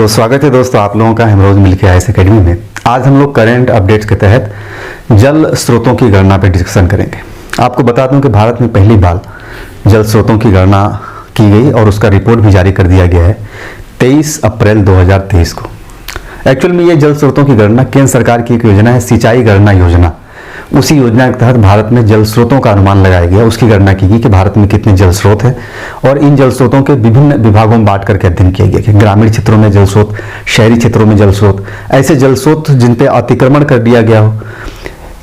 तो स्वागत है दोस्तों आप लोगों का हम रोज मिलकर आईएएस एकेडमी में। आज हम लोग करंट अपडेट्स के तहत जल स्रोतों की गणना पर डिस्कशन करेंगे। आपको बता दूं कि भारत में पहली बार जल स्रोतों की गणना की गई और उसका रिपोर्ट भी जारी कर दिया गया है 23 अप्रैल 2023 को। एक्चुअल में ये जल स्रोतों की गणना केंद्र सरकार की एक योजना है, सिंचाई गणना योजना। उसी योजना के तहत भारत में जल स्रोतों का अनुमान लगाया गया, उसकी गणना की गई कि भारत में कितने जल स्रोत हैं और इन जल स्रोतों के विभिन्न विभागों में बांट करके अध्ययन किया गया कि ग्रामीण क्षेत्रों में जल स्रोत, शहरी क्षेत्रों में जल स्रोत, ऐसे जल स्रोत जिन पे अतिक्रमण कर दिया गया हो,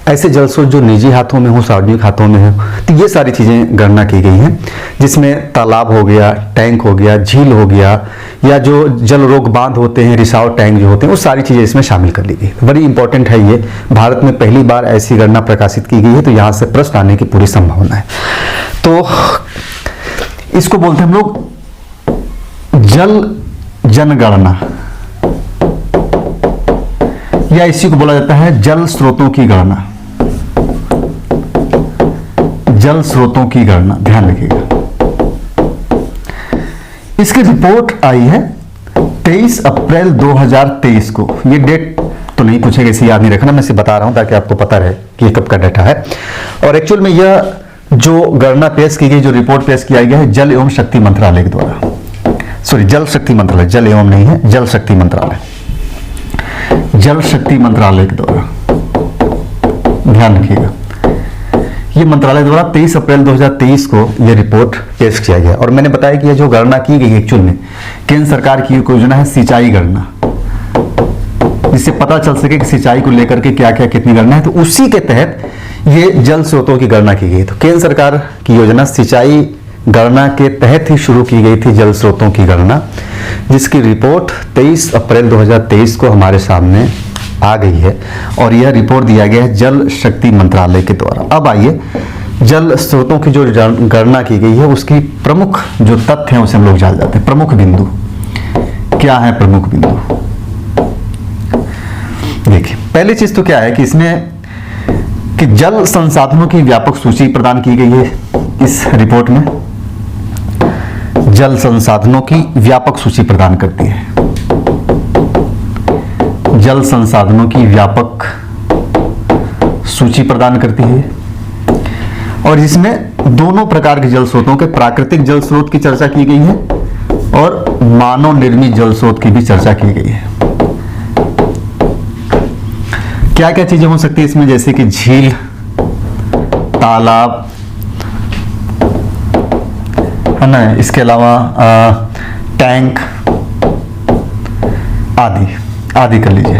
ऐसे जल स्रोत जो निजी हाथों में हो, सार्वजनिक हाथों में हो। तो ये सारी चीजें गणना की गई हैं, जिसमें तालाब हो गया, टैंक हो गया, झील हो गया, या जो जल रोक बांध होते हैं, रिसाव टैंक जो होते हैं, वो सारी चीजें इसमें शामिल कर ली गई। बड़ी इंपॉर्टेंट है ये, भारत में पहली बार ऐसी गणना प्रकाशित की गई है, तो यहाँ से प्रश्न आने की पूरी संभावना है। तो इसको बोलते हैं हम लोग जल जनगणना, या इसी को बोला जाता है जल स्रोतों की गणना। जल स्रोतों की गणना, ध्यान रखिएगा। इसकी रिपोर्ट आई है 23 अप्रैल 2023 को। ये डेट तो नहीं पूछेगा, इसे याद नहीं रखना, मैं इसे बता रहा हूं ताकि आपको पता रहे कि ये कब का डाटा है। और एक्चुअल में यह जो गणना पेश की गई, जो रिपोर्ट पेश किया गया है, जल एवं शक्ति मंत्रालय के द्वारा, सॉरी जल शक्ति मंत्रालय, जल एवं नहीं है, जल शक्ति मंत्रालय, जल शक्ति मंत्रालय के द्वारा, ध्यान रखिएगा। ये मंत्रालय द्वारा 23 अप्रैल 2023 को यह रिपोर्ट पेश किया गया। और मैंने बताया कि यह जो गणना की गई एक्चुअल में केंद्र सरकार की एक योजना है सिंचाई गणना, जिससे पता चल सके कि सिंचाई को लेकर के क्या क्या कितनी गणना है। तो उसी के तहत ये जल स्रोतों की गणना की गई। तो केंद्र सरकार की योजना सिंचाई गणना के तहत ही शुरू की गई थी जल स्रोतों की गणना, जिसकी रिपोर्ट 23 अप्रैल 2023 को हमारे सामने आ गई है और यह रिपोर्ट दिया गया है जल शक्ति मंत्रालय के द्वारा। अब आइए जल स्रोतों की जो गणना की गई है उसकी प्रमुख जो तथ्य हैं उसे हम लोग जान जाते हैं। प्रमुख बिंदु क्या है? प्रमुख बिंदु देखिए, पहली चीज तो क्या है कि इसमें कि जल संसाधनों की व्यापक सूची प्रदान की गई है इस रिपोर्ट में। जल संसाधनों की व्यापक सूची प्रदान करती है, जल संसाधनों की व्यापक सूची प्रदान करती है। और इसमें दोनों प्रकार के जल स्रोतों के, प्राकृतिक जल स्रोत की चर्चा की गई है और मानव निर्मित जल स्रोत की भी चर्चा की गई है। क्या क्या चीजें हो सकती है इसमें, जैसे कि झील, तालाब, है ना, इसके अलावा टैंक आदि आदि कर लीजिए।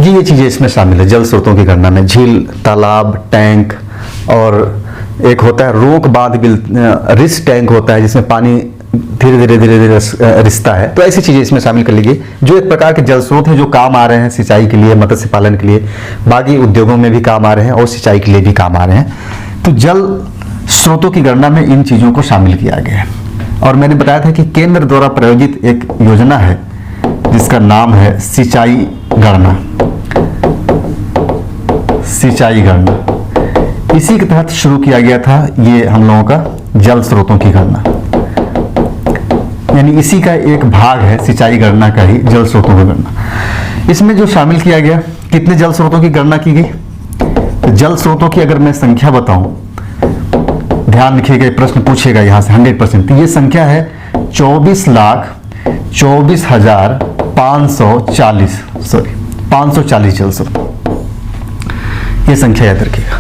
ये चीजें इसमें शामिल है जल स्रोतों की गणना में। झील, तालाब, टैंक, और एक होता है रोक बांध, रिस टैंक होता है जिसमें पानी धीरे धीरे धीरे धीरे रिसता है। तो ऐसी चीजें इसमें शामिल कर लीजिए, जो एक प्रकार के जल स्रोत है जो काम आ रहे हैं सिंचाई के लिए, मत्स्य पालन के लिए, बाकी उद्योगों में भी काम आ रहे हैं और सिंचाई के लिए भी काम आ रहे हैं। तो जल स्रोतों की गणना में इन चीजों को शामिल किया गया है। और मैंने बताया था कि केंद्र द्वारा प्रायोजित एक योजना है जिसका नाम है सिंचाई गणना। सिंचाई गणना, इसी के तहत शुरू किया गया था ये हम लोगों का जल स्रोतों की गणना, यानी इसी का एक भाग है सिंचाई गणना का ही जल स्रोतों की गणना। इसमें जो शामिल किया गया, कितने जल स्रोतों की गणना की गई? तो जल स्रोतों की अगर मैं संख्या बताऊं, ध्यान रखिएगा, प्रश्न पूछेगा यहां से 100%। ये संख्या है 540 जल स्रोत। ये संख्या याद रखिएगा।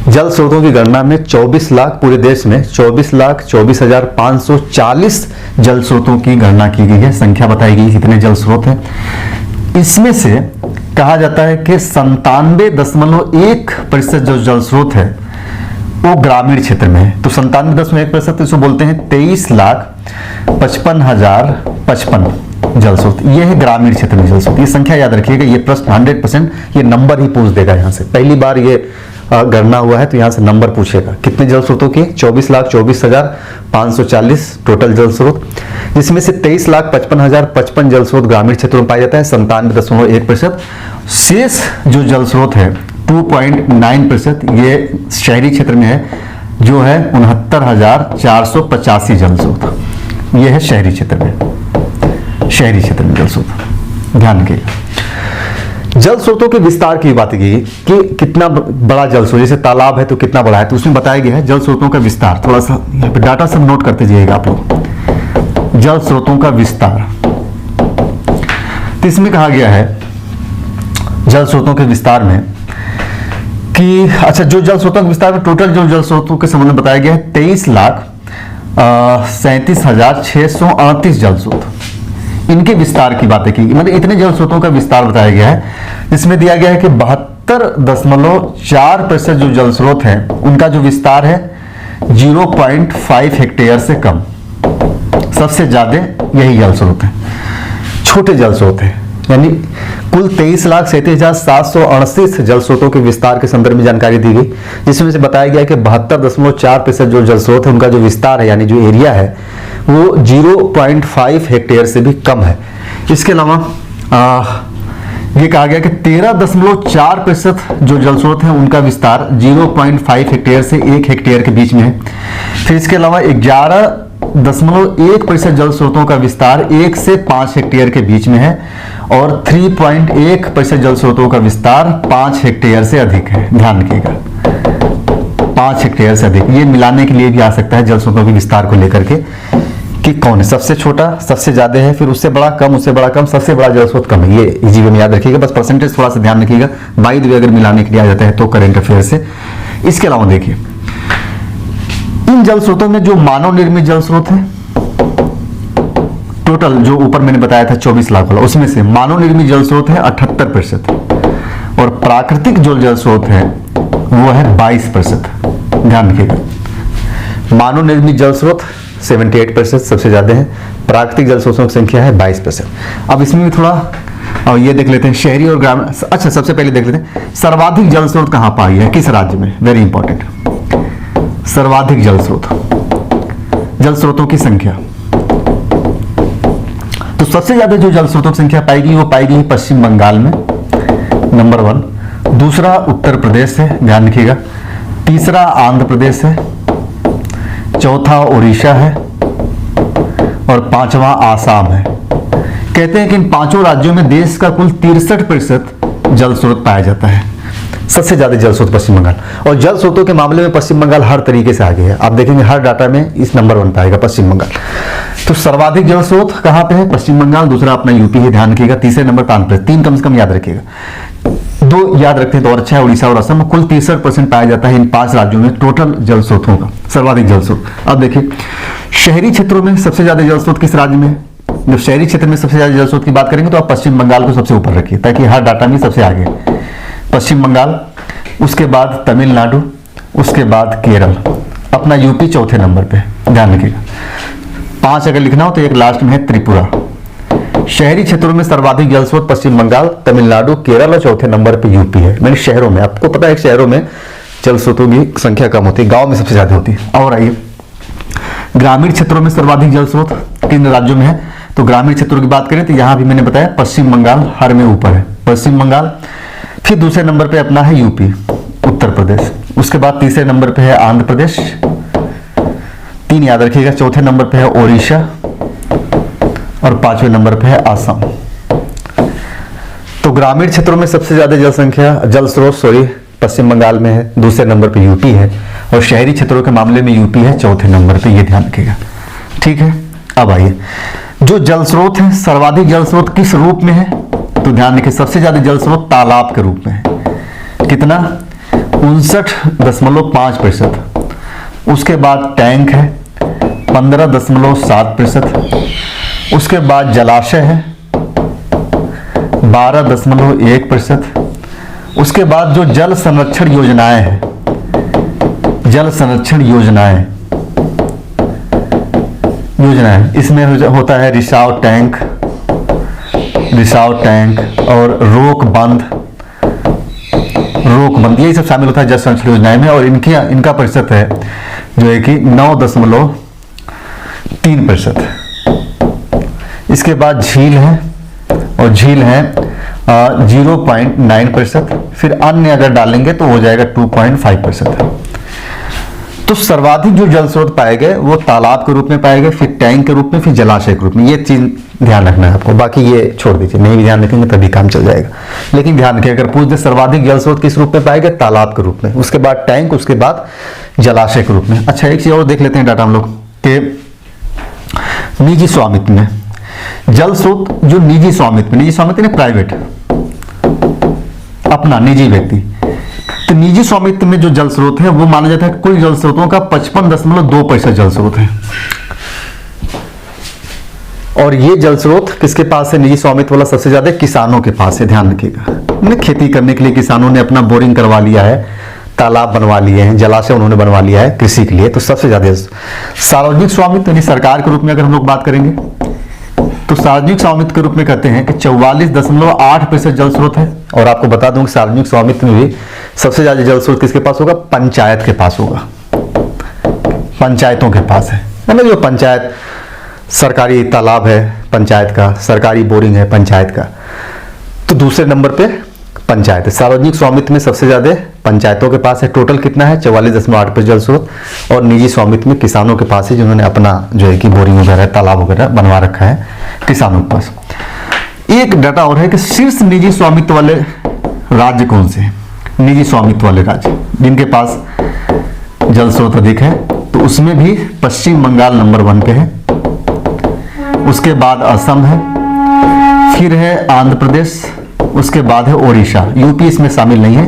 जल स्रोतों की गणना में 24 लाख, पूरे देश में 24,24,540 जल स्रोतों की गणना की गई है। संख्या बताई गई कितने जल स्रोत हैं। इसमें से कहा जाता है कि 97.1% जो जल स्रोत है वो ग्रामीण क्षेत्र में है। तो 97.1% इसको बोलते हैं 23,55,055 जल स्रोत। ये है ग्रामीण क्षेत्र में जल स्रोत। ये संख्या याद रखिएगा, ये प्रश्न 100% ये नंबर ही पूछ देगा। यहाँ से पहली बार ये गणना हुआ है तो यहाँ से नंबर पूछेगा। कितने जल स्रोतों की? 24,24,540 टोटल जल स्रोत, जिसमें से 23,55,055 जल स्रोत ग्रामीण क्षेत्रों में पाया जाता है, 97.1%। शेष जो जल स्रोत है 2.9% ये शहरी क्षेत्र में है, जो है 69,485 जल स्रोत। ये है शहरी क्षेत्र में। शहरी क्षेत्र में जल स्रोत। ध्यान रखिएगा। जल स्रोतों के विस्तार की बात की कि कितना बड़ा जल स्रोत, जैसे तालाब है तो कितना बड़ा है, तो उसमें बताया गया है जल स्रोतों का विस्तार। थोड़ा सा यहाँ पे डाटा सब नोट करते जाइएगा आप लोग। जल स्रोतों का विस्तार, तो इसमें कहा गया है जल स्रोतों के विस्तार में कि अच्छा, जो जल स्रोतों के विस्तार में टोटल जो जल स्रोतों के संबंध में बताया गया है 23,37,638 जल स्रोत, इनके विस्तार की बातें की, मतलब इतने जल स्रोतों का विस्तार बताया गया है। इसमें दिया गया है कि 72.4% जो जल स्रोत हैं उनका जो विस्तार है 0.5 हेक्टेयर से कम। सबसे ज्यादा यही जल स्रोत है, छोटे जल स्रोत है। यानी कुल 23,37,738 जल स्रोतों के विस्तार के संदर्भ में जानकारी दी गई, जिसमें से बताया गया कि 72.4% जो जल स्रोत है उनका जो विस्तार है यानी जो एरिया है वो 0.5 हेक्टेयर से भी कम है। इसके अलावा ये कहा गया कि 13.4% जो जल स्रोत है उनका विस्तार 0.5 हेक्टेयर से 1 हेक्टेयर के बीच में है। फिर इसके अलावा 11.1% जल स्रोतों का विस्तार 1 से 5 हेक्टेयर के बीच में है और 3.1% जल स्रोतों का विस्तार 5 हेक्टेयर से अधिक है। ध्यान रखिएगा, 5 हेक्टेयर से अधिक, ये मिलाने के लिए भी आ सकता है जल स्रोतों के विस्तार को लेकर के कि कौन है सबसे छोटा, सबसे ज्यादा है, फिर उससे बड़ा कम, उससे बड़ा कम, सबसे बड़ा जल स्रोत कम है। ये इजी वे में याद रखिएगा, बस परसेंटेज थोड़ा सा ध्यान रखिएगा। बाय द वे अगर मिलाने के लिए आ जाता है तो करंट अफेयर से। इसके अलावा देखिए इन जल स्रोतों में जो मानव निर्मित जल स्रोत है, टोटल जो ऊपर मैंने बताया था 24 लाख वाला, उसमें से मानव निर्मित जल स्रोत है 78% और प्राकृतिक जो जल स्रोत है वो है 22%। ध्यान रखिएगा, मानव निर्मित जल स्रोत 78% सबसे ज्यादा है, प्राकृतिक जल स्रोतों की संख्या है 22%। अब इसमें भी थोड़ा और ये देख लेते हैं शहरी और ग्रामीण। अच्छा, सबसे पहले देख लेते हैं सर्वाधिक जल स्रोत कहां पाई है, किस राज्य में, वेरी इंपॉर्टेंट। सर्वाधिक जल स्रोत, जल स्रोतों की संख्या, तो सबसे ज्यादा जो जल स्रोतों की संख्या पाएगी वो पाएगी पश्चिम बंगाल में, नंबर 1। दूसरा उत्तर प्रदेश है, ध्यान रखिएगा। तीसरा आंध्र प्रदेश है, चौथा उड़ीसा है और 5वां आसाम है। कहते हैं कि इन 5 राज्यों में देश का कुल 63% जल स्रोत पाया जाता है। सबसे ज्यादा जल स्रोत पश्चिम बंगाल, और जल स्रोतों के मामले में पश्चिम बंगाल हर तरीके से आगे है। आप देखेंगे हर डाटा में इस नंबर 1 पाएगा पश्चिम बंगाल। तो सर्वाधिक जल स्रोत कहां पे है, पश्चिम बंगाल। दूसरा अपना यूपी है, ध्यान रखिएगा। तीसरे नंबर पर आंध्र प्रदेश। 3 कम से कम याद रखिएगा, 2 याद रखते हैं तो और अच्छा है, उड़ीसा और असम। कुल 63% पाया जाता है इन 5 राज्यों में टोटल जल स्रोतों का, सर्वाधिक जल स्रोत। अब देखिए शहरी क्षेत्रों में सबसे ज्यादा जल स्रोत किस राज्य में है। जब शहरी क्षेत्र में सबसे ज्यादा जल स्रोत की बात करेंगे तो आप पश्चिम बंगाल को सबसे ऊपर रखिए, ताकि हर डाटा में सबसे आगे पश्चिम बंगाल, उसके बाद तमिलनाडु, उसके बाद केरल, अपना यूपी चौथे नंबर पे। ध्यान रखिएगा, 5 अगर लिखना हो तो एक लास्ट में है त्रिपुरा। शहरी क्षेत्रों में सर्वाधिक जल स्रोत पश्चिम बंगाल, तमिलनाडु, केरल और चौथे नंबर पे यूपी है। मैंने शहरों में, आपको पता है शहरों में जल स्रोतों की संख्या कम होती है, गांव में सबसे ज्यादा होती है। और आइए ग्रामीण क्षेत्रों में सर्वाधिक जल स्रोत किन राज्यों में है, तो ग्रामीण क्षेत्रों की बात करें तो यहां भी मैंने बताया पश्चिम बंगाल हर में ऊपर है, पश्चिम बंगाल। फिर दूसरे नंबर पे अपना है यूपी, उत्तर प्रदेश। उसके बाद तीसरे नंबर पे है आंध्र प्रदेश, 3 याद रखिएगा। चौथे नंबर पे है ओडिशा और 5वें नंबर पे है आसाम। तो ग्रामीण क्षेत्रों में सबसे ज्यादा जल स्रोत पश्चिम बंगाल में है, दूसरे नंबर पे यूपी है और शहरी क्षेत्रों के मामले में यूपी है चौथे नंबर पे, ये ध्यान रखिएगा। ठीक है, अब आइए जो जल स्रोत है, सर्वाधिक जल स्रोत किस रूप में है, तो ध्यान रखिए सबसे ज्यादा जल स्रोत तालाब के रूप में है। कितना, 59.5%। उसके बाद टैंक है 15.7%। उसके बाद जलाशय है 12.1%। उसके बाद जो जल संरक्षण योजनाएं हैं, जल संरक्षण योजनाएं इसमें होता है रिसाव टैंक और रोक बंद, यही सब शामिल होता है जल संरक्षण योजनाएं में। और इनका प्रतिशत है जो है कि 9.3%। इसके बाद झील है और झील है 0.9%। फिर अन्य अगर डालेंगे तो हो जाएगा 2.5%। तो सर्वाधिक जो जल स्रोत पाए गए वो तालाब के रूप में पाए गए, फिर टैंक के रूप में, फिर जलाशय के रूप में। ये चीज ध्यान रखना है आपको, बाकी ये छोड़ दीजिए, नहीं भी ध्यान रखेंगे तभी काम चल जाएगा। लेकिन ध्यान रखिए, अगर पूछ दे सर्वाधिक जल स्रोत किस रूप में पाए गए, तालाब के रूप में, उसके बाद टैंक, उसके बाद जलाशय के रूप में। अच्छा, एक चीज और देख लेते हैं डाटा हम लोग के निजी स्वामित्व में जल स्रोत, जो निजी स्वामित्व यानी प्राइवेट, अपना निजी व्यक्ति, तो निजी स्वामित्व में जो जल स्रोत है वो माना जाता है कुल जल स्रोतों का 55.2% जल स्रोत है। और ये जल स्रोत किसके पास है? निजी स्वामित्व वाला सबसे ज्यादा किसानों के पास है। ध्यान रखिएगा, खेती करने के लिए किसानों ने अपना बोरिंग करवा लिया है, तालाब बनवा लिए हैं, जलाशय उन्होंने बनवा लिया है कृषि के लिए, तो सबसे ज्यादा। सार्वजनिक स्वामित्व यानी सरकार के रूप में अगर हम लोग बात करेंगे तो सार्वजनिक स्वामित्व के रूप में कहते हैं कि 44.8% जल स्रोत है। और आपको बता दूं कि सार्वजनिक स्वामित्व में भी सबसे ज्यादा जल स्रोत किसके पास होगा? पंचायत के पास होगा, पंचायतों के पास है ना। जो पंचायत, सरकारी तालाब है पंचायत का, सरकारी बोरिंग है पंचायत का, तो दूसरे नंबर पे पंचायत है। सार्वजनिक स्वामित्व में सबसे ज्यादा पंचायतों के पास है। टोटल कितना है? 44.8% जल स्रोत। और निजी स्वामित्व में किसानों के पास है, जिन्होंने अपना जो है कि बोरिंग वगैरह, तालाब वगैरह बनवा रखा है किसानों के पास। एक डाटा और है कि शीर्ष निजी स्वामित्व वाले राज्य कौन से हैं? निजी स्वामित्व वाले राज्य जिनके पास जल स्रोत अधिक है, तो उसमें भी पश्चिम बंगाल नंबर 1 पे है, उसके बाद असम है, फिर है आंध्र प्रदेश, उसके बाद है ओडिशा। यूपी इसमें शामिल नहीं है,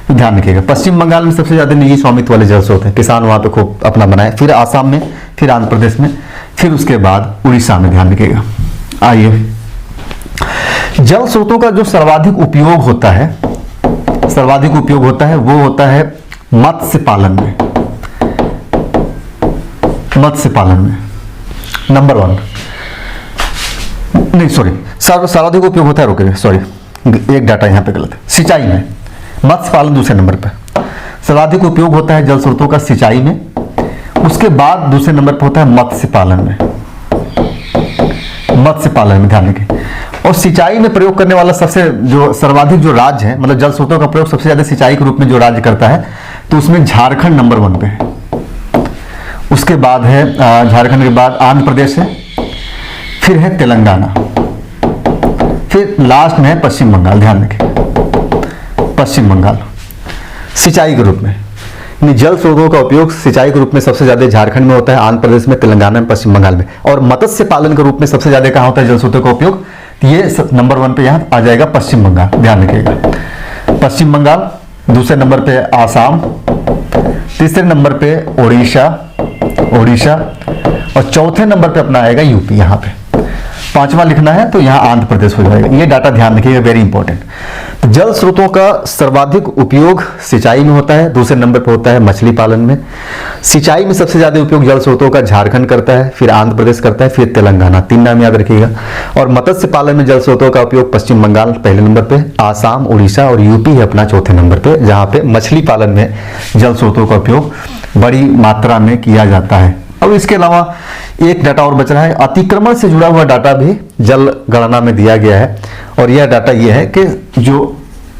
तो ध्यान रखिएगा। पश्चिम बंगाल में सबसे ज्यादा निजी स्वामित्व वाले जल स्रोत हैं, किसान वहां पे खूब अपना बनाए, फिर आसाम में, फिर आंध्र प्रदेश में, फिर उसके बाद उड़ीसा में। ध्यान रखिएगा। आइए, जल स्रोतों का जो सर्वाधिक उपयोग होता है वो होता है मत्स्य पालन में। मत्स्य पालन में नंबर 1, नहीं सॉरी, सर्वाधिक उपयोग होता है, रुकिए सॉरी, एक डाटा यहां पे गलत है। सिंचाई में मत्स्य पालन दूसरे नंबर पर सर्वाधिक उपयोग होता है जल स्रोतों का सिंचाई में, उसके बाद दूसरे नंबर पर होता है मत्स्य पालन में। मत्स्य पालन में ध्यान रखें। और सिंचाई में प्रयोग करने वाला सबसे जो सर्वाधिक जो राज्य है, मतलब जल स्रोतों का प्रयोग सबसे ज्यादा सिंचाई के रूप में जो राज्य करता है, तो उसमें झारखंड नंबर 1 पे है। उसके बाद है झारखंड के बाद आंध्र प्रदेश है, फिर है तेलंगाना, फिर लास्ट में है पश्चिम बंगाल। ध्यान रखें, पश्चिम बंगाल सिंचाई के रूप में, जल स्रोतों का उपयोग सिंचाई के रूप में सबसे ज्यादा झारखंड में होता है, आंध्र प्रदेश में, तेलंगाना में, पश्चिम बंगाल में। और मत्स्य पालन के रूप में सबसे ज्यादा कहां होता है जल स्रोतों का उपयोग? ये नंबर 1 पे यहां आ जाएगा पश्चिम बंगाल। ध्यान रखिएगा, पश्चिम बंगाल, दूसरे नंबर पे आसाम, तीसरे नंबर पे ओडिशा, और चौथे नंबर पे अपना आएगा यूपी। यहां पे पांचवा लिखना है तो यहां आंध्र प्रदेश हो जाएगा। ये डाटा ध्यान रखिएगा, वेरी इंपॉर्टेंट। तो जल स्रोतों का सर्वाधिक उपयोग सिंचाई में होता है, दूसरे नंबर पर होता है मछली पालन में। सिंचाई में सबसे ज्यादा उपयोग जल स्रोतों का झारखंड करता है, फिर आंध्र प्रदेश करता है, फिर तेलंगाना। 3 नाम याद रखिएगा। और मत्स्य पालन में जल स्रोतों का उपयोग पश्चिम बंगाल पहले नंबर पे, आसाम, उड़ीसा और यूपी है अपना चौथे नंबर पे, जहां पे मछली पालन में जल स्रोतों का उपयोग बड़ी मात्रा में किया जाता है। अब इसके अलावा एक डाटा और बच रहा है, अतिक्रमण से जुड़ा हुआ डाटा भी जल गणना में दिया गया है। और यह डाटा यह है कि जो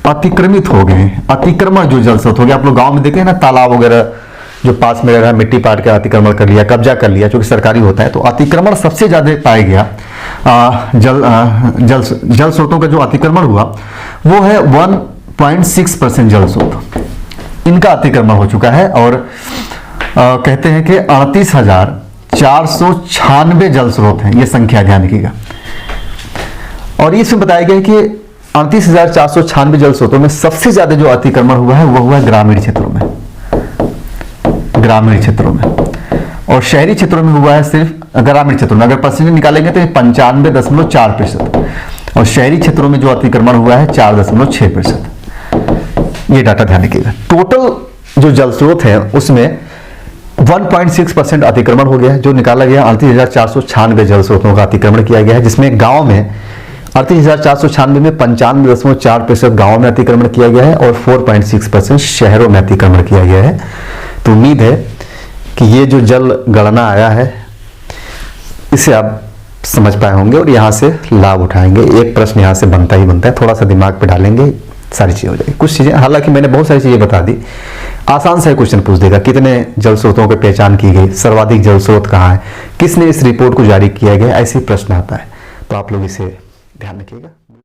अतिक्रमित हो गए हैं, अतिक्रमण जो जल स्रोत हो गया, आप लोग गांव में देखे ना, तालाब वगैरह जो पास में रहा, मिट्टी पाट के अतिक्रमण कर लिया, कब्जा कर लिया, क्योंकि सरकारी होता है, तो अतिक्रमण सबसे ज्यादा पाया गया। जल स्रोतों का जो अतिक्रमण हुआ वो है 1.6% जल स्रोत, इनका अतिक्रमण हो चुका है। और कहते हैं कि 38,496 जल स्रोत हैं, ये संख्या ध्यान रखिएगा। और इसमें बताया गया कि 38,496 जल स्रोतों में सबसे ज्यादा जो अतिक्रमण हुआ है वो हुआ है ग्रामीण क्षेत्रों में, और शहरी क्षेत्रों में हुआ है सिर्फ ग्रामीण क्षेत्रों में। अगर परसेंटेज निकालेंगे तो 95.4%, और शहरी क्षेत्रों में जो अतिक्रमण हुआ है 4.6%। ये डाटा ध्यान रखिएगा। टोटल जो जल स्रोत है उसमें 1.6% अतिक्रमण हो गया है, जो निकाला गया 38,496 जल स्रोतों का अतिक्रमण किया गया है, जिसमें गांव में 38,496 में 95.4% गांव में अतिक्रमण किया गया है और 4.6% शहरों में अतिक्रमण किया गया है। तो उम्मीद है कि ये जो जल गणना आया है इसे आप समझ पाए होंगे और यहाँ से लाभ उठाएंगे। एक प्रश्न यहाँ से बनता ही बनता है, थोड़ा सा दिमाग पे डालेंगे सारी चीजें हो जाएगी। कुछ चीजें, हालांकि मैंने बहुत सारी चीजें बता दी, आसान सा क्वेश्चन पूछ देगा, कितने जल स्रोतों की पहचान की गई, सर्वाधिक जल स्रोत कहाँ है, किसने इस रिपोर्ट को जारी किया गया, ऐसे प्रश्न आता है। तो आप लोग इसे ध्यान रखिएगा।